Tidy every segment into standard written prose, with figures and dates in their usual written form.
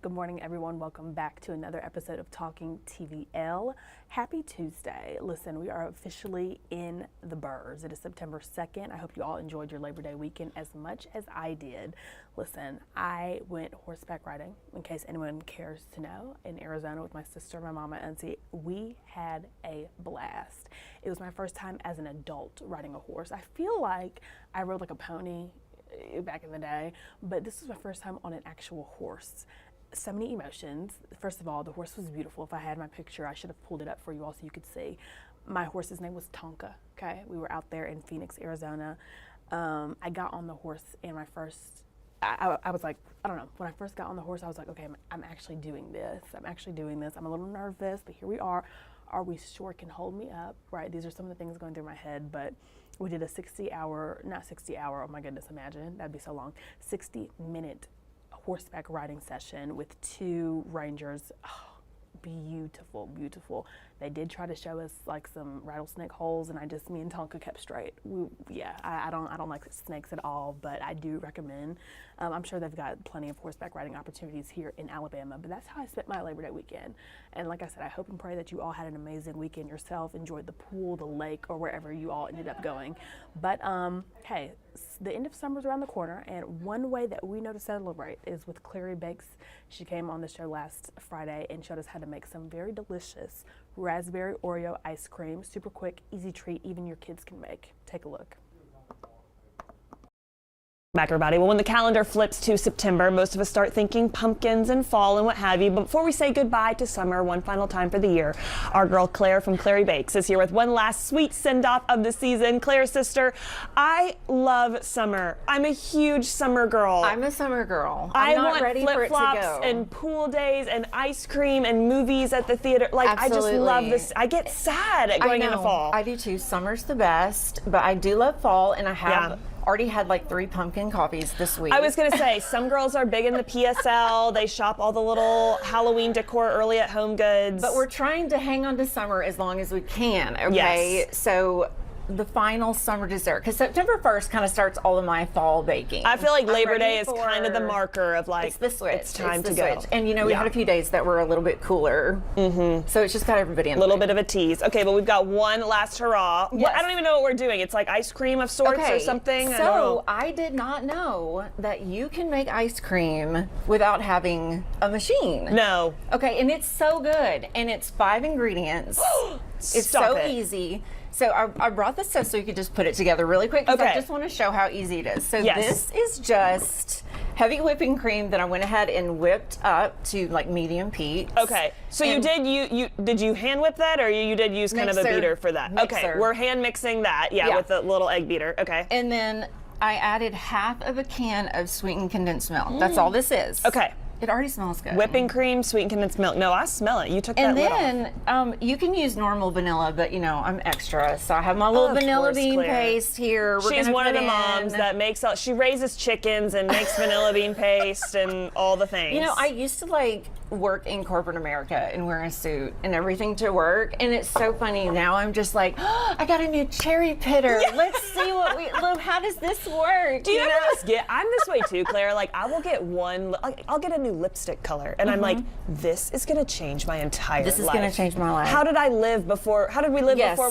Good morning, everyone. Welcome back to another episode of Talking TVL. Happy Tuesday. Listen, we are officially in the Burrs. It is September 2nd. I hope you all enjoyed your Labor Day weekend as much as I did. Listen, I went horseback riding, in case anyone cares to know, in Arizona with my sister, my mama, and Auntie. We had a blast. It was my first time as an adult riding a horse. I feel like I rode like a pony back in the day, but this was my first time on an actual horse. So many emotions. First of all, the horse was beautiful. If I had my picture, I should have pulled it up for you all so you could see. My horse's name was Tonka, okay? We were out there in Phoenix, Arizona. I got on the horse and I was like, I don't know. When I first got on the horse, I was like, okay, I'm actually doing this. I'm a little nervous, but here we are. Are we sure it can hold me up, right? These are some of the things going through my head, but we did a 60-hour, oh my goodness, imagine, that'd be so long, 60-minute horseback riding session with two rangers. Oh, beautiful, beautiful. They did try to show us like some rattlesnake holes, and me and Tonka kept straight. I don't like snakes at all, but I do recommend. I'm sure they've got plenty of horseback riding opportunities here in Alabama, but that's how I spent my Labor Day weekend. And like I said, I hope and pray that you all had an amazing weekend yourself, enjoyed the pool, the lake, or wherever you all ended up going. But hey, the end of summer's around the corner, and one way that we know to celebrate is with Clary Bakes. She came on the show last Friday and showed us how to make some very delicious raspberry Oreo ice cream. Super quick, easy treat, even your kids can make. Take a look. Back, everybody. Well, when the calendar flips to September, most of us start thinking pumpkins and fall and what have you. But before we say goodbye to summer one final time for the year, our girl Claire from Clary Bakes is here with one last sweet send-off of the season. Claire's sister, I love summer. I'm a huge summer girl. I'm a summer girl. I not want ready for it to flip-flops go. and pool days and ice cream and movies at the theater. Like, Absolutely. I just love this. I get sad at going into fall. I do too. Summer's the best, but I do love fall, and I have already had like 3 pumpkin coffees this week. I was going to say, some girls are big in the PSL. They shop all the little Halloween decor early at Home Goods. But we're trying to hang on to summer as long as we can, okay? Yes. So the final summer dessert, because September 1st kind of starts all of my fall baking. I feel like Labor Day is kind of the marker of like, it's the switch. It's time to switch. go. And you know, we had a few days that were a little bit cooler. Mm-hmm. So it's just got everybody in a little bit of a tease. Okay, but we've got one last hurrah. Yes. I don't even know what we're doing. It's like ice cream of sorts or something. So I did not know that you can make ice cream without having a machine. No. Okay, and it's so good. And it's 5 ingredients. It's so easy. So I brought this stuff so you could just put it together really quick, because I just want to show how easy it is. So this is just heavy whipping cream that I went ahead and whipped up to like medium peaks. Okay, so you did you hand whip that, or you did use kind of a beater for that? Mixer. Okay, we're hand mixing that, with the little egg beater. Okay. And then I added half of a can of sweetened condensed milk. That's all this is. Okay. It already smells good. Whipping cream, sweetened condensed milk. No, I smell it. You took that lid off. And then you can use normal vanilla, but you know, I'm extra. So I have my little vanilla bean paste here. She's one of the moms that makes she raises chickens and makes vanilla bean paste and all the things. You know, I used to like work in corporate America and wear a suit and everything to work, and it's so funny now. I'm just like, oh, I got a new cherry pitter. Let's see how does this work? Do you ever just get? I'm this way too, Claire. Like, I will get I'll get a new lipstick color, and I'm like, this is gonna change my entire life. This is gonna change my life. How did we live before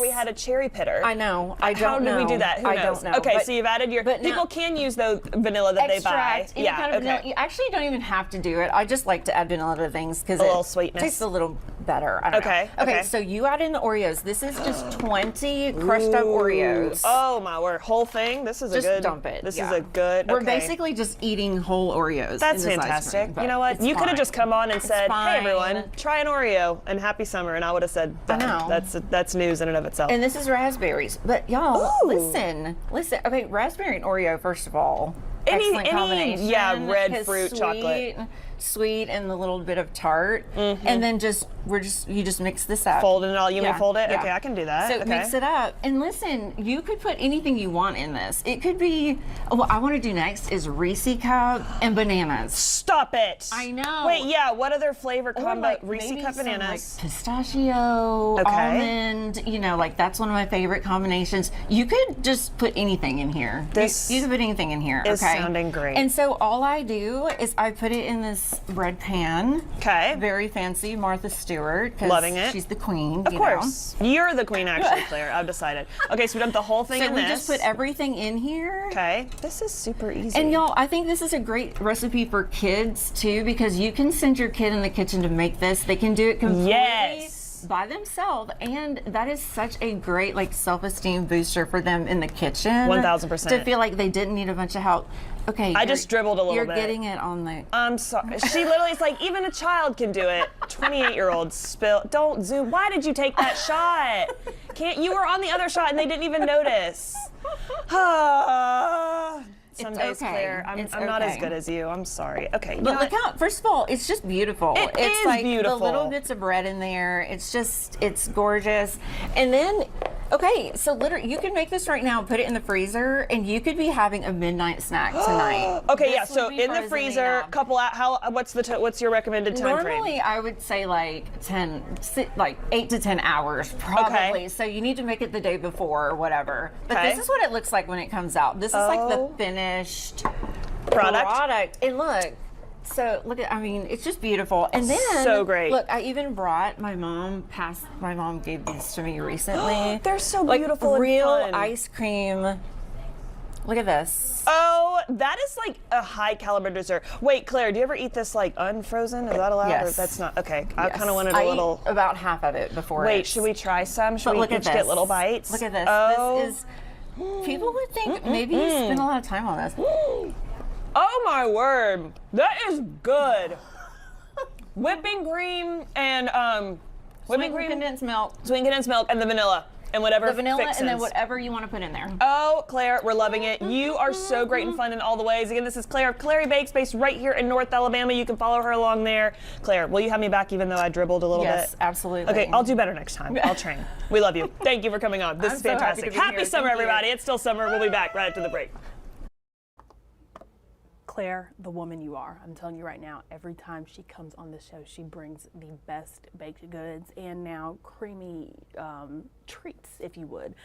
we had a cherry pitter? I know. I don't know. How did we do that? Who knows? I don't know. Okay, so you've added people can use the vanilla that they buy. Any kind of vanilla. You actually don't even have to do it. I just like to add vanilla to things because it tastes a little better. I don't know. Okay, so you add in the Oreos. This is just 20 crushed up Oreos. Oh my word. Whole thing? This is a good. Just dump it. This is a good. We're basically just eating whole Oreos. That's fantastic. You know what? You could have just come on and said, hey everyone, try an Oreo and happy summer, and I would have said, done. I know. That's news in and of itself. And this is raspberries. But y'all, listen. Okay, raspberry and Oreo, first of all. Excellent combination. Red fruit chocolate. Sweet and a little bit of tart, and then you just mix this up. Fold it all. You may fold it. Okay, I can do that. So mix it up, and listen, you could put anything you want in this. It could be. What I want to do next is Reese cup and bananas. Stop it! I know. Wait, what other flavor combo? Like Reese cup bananas, like pistachio, almond. You know, like that's one of my favorite combinations. You could just put anything in here. You could put anything in here. Is sounding great. And so all I do is I put it in this this bread pan. Okay. Very fancy, Martha Stewart. Loving it. She's the queen. Of course. You're the queen, actually, Claire. I've decided. Okay, so we dumped the whole thing in this. So we just put everything in here. Okay. This is super easy. And y'all, I think this is a great recipe for kids too, because you can send your kid in the kitchen to make this. They can do it completely by themselves, and that is such a great like self-esteem booster for them in the kitchen. 1000%. To feel like they didn't need a bunch of help. Okay, I just dribbled a little bit. You're getting it on the... I'm sorry. She literally is like, even a child can do it. 28-year-old spill. Don't zoom. Why did you take that shot? You were on the other shot and they didn't even notice. Some days, okay. Claire, I'm not as good as you. I'm sorry. Okay. But look how, first of all, it's just beautiful. It's like beautiful. The little bits of bread in there. It's gorgeous. And then, okay, so literally, you can make this right now, put it in the freezer, and you could be having a midnight snack tonight. Okay, yeah. So in the freezer, what's your recommended time frame? Normally, I would say like 8 to 10 hours, probably. Okay. So you need to make it the day before or whatever. But this is what it looks like when it comes out. This is like the finished product. And look. So look at, I mean, it's just beautiful. And then, so great. Look, I even brought my mom gave these to me recently. They're so like beautiful. Real and fun. ice cream. Look at this. Oh, that is like a high caliber dessert. Wait, Claire, do you ever eat this like unfrozen? Is that allowed? Yes. Or that's not? Okay. I Yes. kind of wanted a little. I ate about half of it before. Wait, should we try some? Should we each get little bites? Look at this. Oh. This is. People would think maybe you spend a lot of time on this. Oh my word, that is good. Whipping cream and Sweet condensed milk. Sweet condensed milk, and the vanilla. And whatever The vanilla fixins. and then whatever you want to put in there. Oh, Claire, we're loving it. You are so great and fun in all the ways. Again, this is Claire of Clary Bakes, based right here in North Alabama. You can follow her along there. Claire, will you have me back even though I dribbled a little bit? Yes, absolutely. Okay, I'll do better next time. I'll train. We love you. Thank you for coming on. This is so happy fantastic. to be Happy here. summer, Thank you. everybody. It's still summer. We'll be back right after the break. Claire, the woman you are. I'm telling you right now, every time she comes on the show, she brings the best baked goods and now creamy treats, if you would.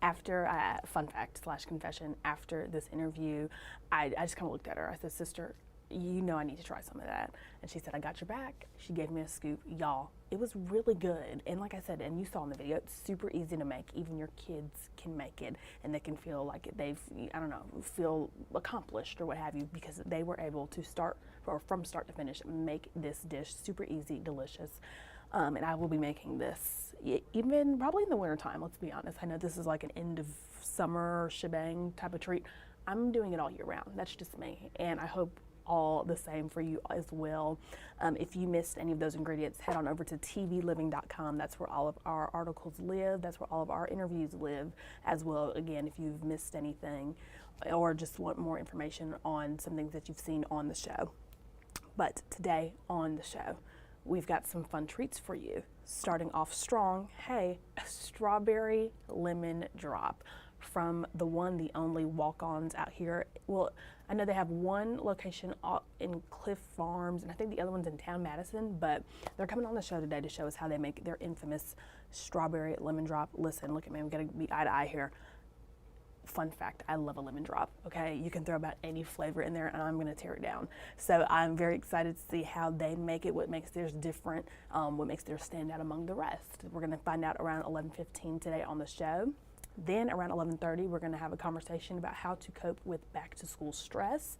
After, fun fact / confession, after this interview, I just kind of looked at her. I said, sister, you know I need to try some of that. And she said, I got your back. She gave me a scoop. Y'all, it was really good. And like I said, and you saw in the video, it's super easy to make. Even your kids can make it and they can feel like they've, I don't know, feel accomplished or what have you, because they were able to start, or from start to finish, make this dish super easy, delicious. And I will be making this even probably in the wintertime, let's be honest. I know this is like an end of summer shebang type of treat. I'm doing it all year round. That's just me. And I hope all the same for you as well. If you missed any of those ingredients, head on over to tvliving.com. That's where all of our articles live. That's where all of our interviews live as well. Again, if you've missed anything or just want more information on some things that you've seen on the show. But today on the show, we've got some fun treats for you. Starting off strong, hey, a strawberry lemon drop from the one, the only walk-ons out here. Well, I know they have one location in Cliff Farms, and I think the other one's in Town Madison, but they're coming on the show today to show us how they make their infamous strawberry lemon drop. Listen, look at me, I'm gonna be eye to eye here. Fun fact, I love a lemon drop, okay? You can throw about any flavor in there and I'm gonna tear it down. So I'm very excited to see how they make it, what makes theirs different, what makes theirs stand out among the rest. We're gonna find out around 11:15 today on the show. Then around 11:30, we're gonna have a conversation about how to cope with back to school stress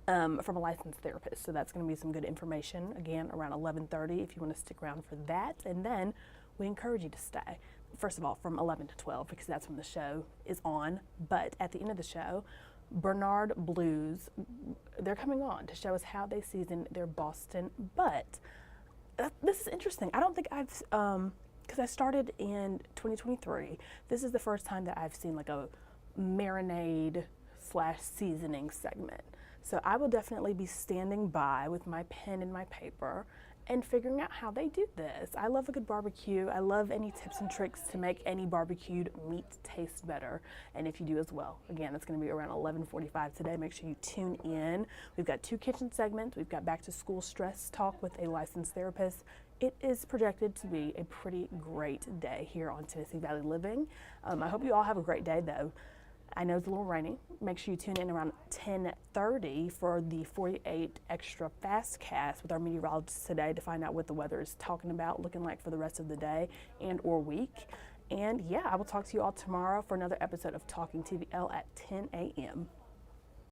from a licensed therapist. So that's gonna be some good information, again, around 11:30 if you wanna stick around for that. And then we encourage you to stay. First of all, from 11 to 12, because that's when the show is on. But at the end of the show, Bernard Blues, they're coming on to show us how they season their Boston. But this is interesting. I don't think I've, because I started in 2023, this is the first time that I've seen like a marinade / seasoning segment. So I will definitely be standing by with my pen and my paper and figuring out how they do this. I love a good barbecue. I love any tips and tricks to make any barbecued meat taste better. And if you do as well, again, it's gonna be around 11:45 today. Make sure you tune in. We've got 2 kitchen segments. We've got back to school stress talk with a licensed therapist. It is projected to be a pretty great day here on Tennessee Valley Living. I hope you all have a great day though. I know it's a little rainy. Make sure you tune in around 10:30 for the 48 Extra Fastcast with our meteorologist today to find out what the weather is looking like for the rest of the day and or week. And yeah, I will talk to you all tomorrow for another episode of Talking TVL at 10 a.m.